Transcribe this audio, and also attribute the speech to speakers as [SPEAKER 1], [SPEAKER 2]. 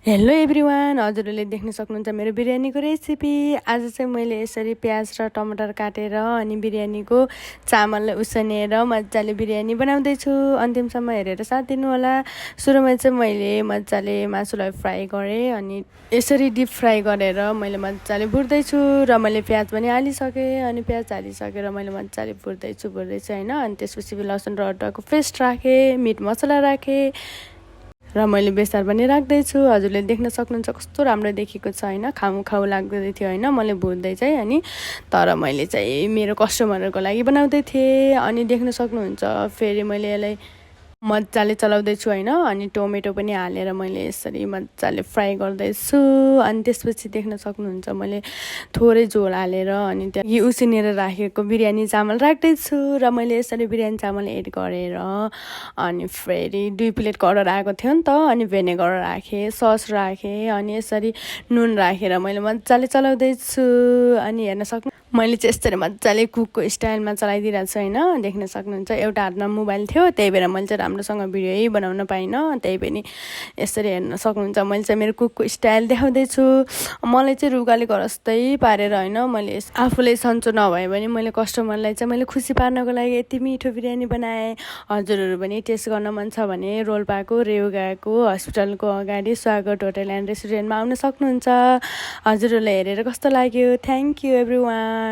[SPEAKER 1] Hello everyone, हजुरहरूले देख्न सक्नुहुन्छ मेरो बिरयानीको रेसिपी। आज चाहिँ मैले यसरी प्याज र टमाटर काटेर अनि बिरयानीको चामललाई उसिनेर मजाले बिरयानी बनाउँदैछु। अन्तिमसम्म हेरेर साथ दिनु होला। सुरुमा चाहिँ मैले मजाले मासुलाई फ्राई गरेँ अनि यसरी डिप फ्राई गरेर मैले मजाले भुट्दैछु र मैले प्याज पनि हालिसकेँ। अनि प्याज हालिसकेर मैले मजाले भुट्दैछु होइन। अनि त्यसपछि लसुन र अदुवाको पेस्ट राखेँ, मिट मसला राखेँ र मैले बेसार पनि राख्दैछु। हजुरले देख्न सक्नुहुन्छ कस्तो राम्रो देखेको छ होइन, खाउ लाग्दै थियो होइन मैले भुट्दै चाहिँ। अनि तर मैले चाहिँ मेरो कस्टमरहरूको लागि बनाउँदै थिएँ। अनि देख्न सक्नुहुन्छ फेरि मैले यसलाई मजाले चलाउँदैछु होइन। अनि टोमेटो पनि हालेर मैले यसरी मजाले फ्राई गर्दैछु। अनि त्यसपछि देख्न सक्नुहुन्छ मैले थोरै झोल हालेर अनि त्यहाँ उसिनेर राखेको बिरयानी चामल राख्दैछु र मैले यसरी बिरयानी चामल एड गरेर अनि फेरि 2 प्लेट कलर आएको थियो नि त। अनि भेनेगर राखेँ, सस राखेँ, अनि यसरी नुन राखेर मैले मजाले चलाउँदैछु। अनि हेर्न सक्नु मैले चाहिँ यसरी मजाले कुकको स्टाइलमा चलाइदिइरहेको छु होइन। देख्न सक्नुहुन्छ एउटा हातमा मोबाइल थियो, त्यही भएर मैले चाहिँ राम्रोसँग भिडियो बनाउन पाइनँ। त्यही पनि यसरी हेर्न सक्नुहुन्छ मैले चाहिँ मेरो कुकको स्टाइल देखाउँदैछु। मलाई चाहिँ रुगाले गरस्तै पारेर होइन, मैले आफूले सन्चो नभए पनि मैले कस्टमरलाई चाहिँ मैले खुसी पार्नको लागि यति मिठो बिरयानी बनाएँ। हजुरहरू पनि टेस्ट गर्न मन छ भने रोल्पाको रेउगाको हस्पिटलको अगाडि स्वागत होटल एन्ड रेस्टुरेन्टमा आउन सक्नुहुन्छ। हजुरहरूलाई हेरेर कस्तो लाग्यो? Thank you everyone.